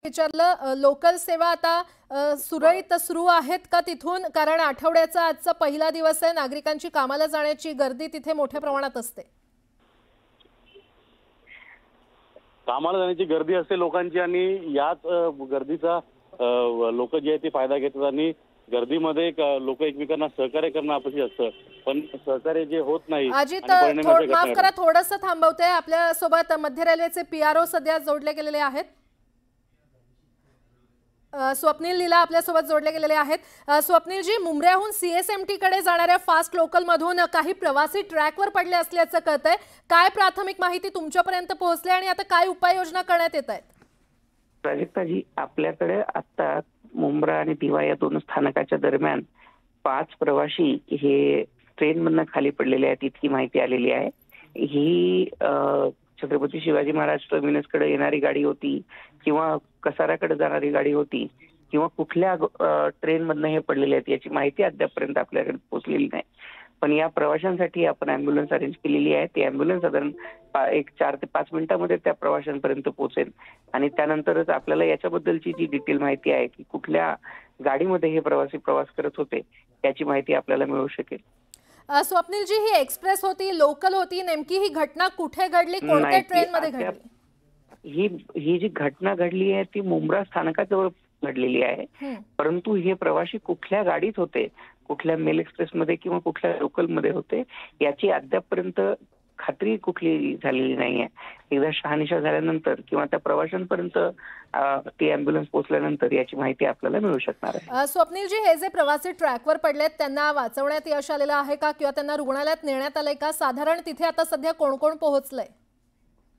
विचारलं लोकल सेवा आता सुरळीत सुरू आहेत का तिथून? कारण आठवड्याचा आजचा पहिला दिवस आहे, नागरिकांची कामाला जाण्याची गर्दी तिथे मोठ्या प्रमाणात असते. कामाला जाण्याची गर्दी असते लोकांची आणि याच गर्दीचा लोक जे आहे ते फायदा घेतात आणि गर्दीमध्ये लोक एकमेकांना सहकार्य करणं अपेक्षित असतं, पण सहकार्य जे होत नाही. अजित माफ करा, थोडंसं थांबवते. आपल्या सोबत मध्य रेल्वेचे पीआरओ सध्या जोडले गेलेले आहेत. स्वप्नील लीला आपल्या सोबत जोडले गेलेले आहेत. स्वप्नीलजी, मुंब्र्याहून सीएसएमटी कडे जाणाऱ्या फास्ट लोकल मधून काही प्रवासी ट्रॅकवर पडले असल्याचं कळतंय. काय प्राथमिक माहिती तुमच्यापर्यंत पोहोचली आणि आता काय उपाययोजना करण्यात येत आहेत? प्राजक्ताजी, आपल्याकडे आता मुंब्रा आणि दिवा या दोन स्थानकाच्या दरम्यान 5 प्रवासी हे ट्रेन मधनं खाली पडलेले आहेत, इतकी माहिती आलेली आहे. ही छत्रपती शिवाजी महाराज टर्मिनसकडे येणारी गाडी होती किंवा कसाऱ्याकडे जाणारी गाडी होती किंवा कुठल्या ट्रेन मधनं हे पडलेले आहेत याची माहिती अद्यापपर्यंत आपल्याकडे पोहोचलेली नाही. पण या प्रवाशांसाठी आपण अँब्युलन्स अरेंज केलेली आहे. ती अँब्युलन्स साधारण 4 ते 5 मिनिटांमध्ये त्या प्रवाशांपर्यंत पोहोचेल आणि त्यानंतरच आपल्याला याच्याबद्दलची जी डिटेल माहिती आहे की कुठल्या गाडीमध्ये हे प्रवासी प्रवास करत होते याची माहिती आपल्याला मिळू शकेल. स्वप्नीलजी, ही एक्सप्रेस होती, लोकल होती, नेमकी ही घटना कुठे घडली, कोणत्या ट्रेन मध्ये घडली? ही जी घटना घडली आहे ती मुंब्रा स्थानकाजवळ घडलेली आहे. परंतु हे प्रवासी कुठल्या गाडीत होते, कुठल्या मेल एक्सप्रेस मध्ये किंवा कुठल्या लोकल मध्ये होते याची अद्यापपर्यंत खात्री कुठली झालेली नाहीये. एकदा शहानिशा झाल्यानंतर किंवा त्या प्रवाशांपर्यंत ती अँब्युलन्स पोहोचल्यानंतर याची माहिती आपल्याला मिळू शकणार आहे. स्वप्नीलजी, हे जे प्रवासी ट्रॅकवर पडलेत त्यांना वाचवण्यात यश आलेलं आहे का किंवा त्यांना रुग्णालयात नेण्यात आलंय का? साधारण तिथे आता सध्या कोण कोण पोहोचलंय?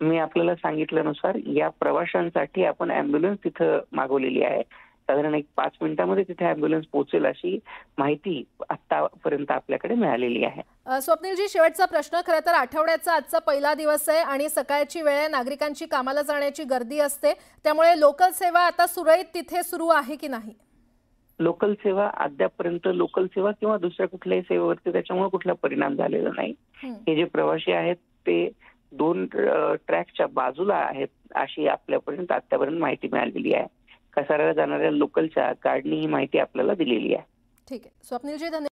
मी आपल्याला सांगितल्यानुसार या प्रवाशांसाठी आपण अँब्युलन्स तिथं मागवलेली आहे. साधारण 5 मिनिटांमध्ये तिथे अँब्युलन्स पोहोचेल अशी माहिती आतापर्यंत आपल्याकडे मिळालेली आहे. स्वप्नीलजी, शेवटचा प्रश्न. खरं तर आठवड्याचा आजचा पहिला दिवस आहे आणि सकाळची वेळ आहे, नागरिकांची कामाला जाण्याची गर्दी असते, त्यामुळे लोकल सेवा आता सुरळीत तिथे सुरू आहे की नाही? लोकल सेवा अद्यापपर्यंत लोकल सेवा किंवा दुसऱ्या कुठल्याही सेवेवरती त्याच्यामुळे कुठला परिणाम झालेला नाही. हे जे प्रवासी आहेत ते 2 ट्रॅकच्या बाजूला आहेत अशी आपल्यापर्यंत आतापर्यंत माहिती मिळालेली आहे. कसाऱ्याला जाणाऱ्या लोकलच्या गाडीने ही माहिती आपल्याला दिलेली आहे. ठीक आहे स्वप्नीलजी, धन्यवाद.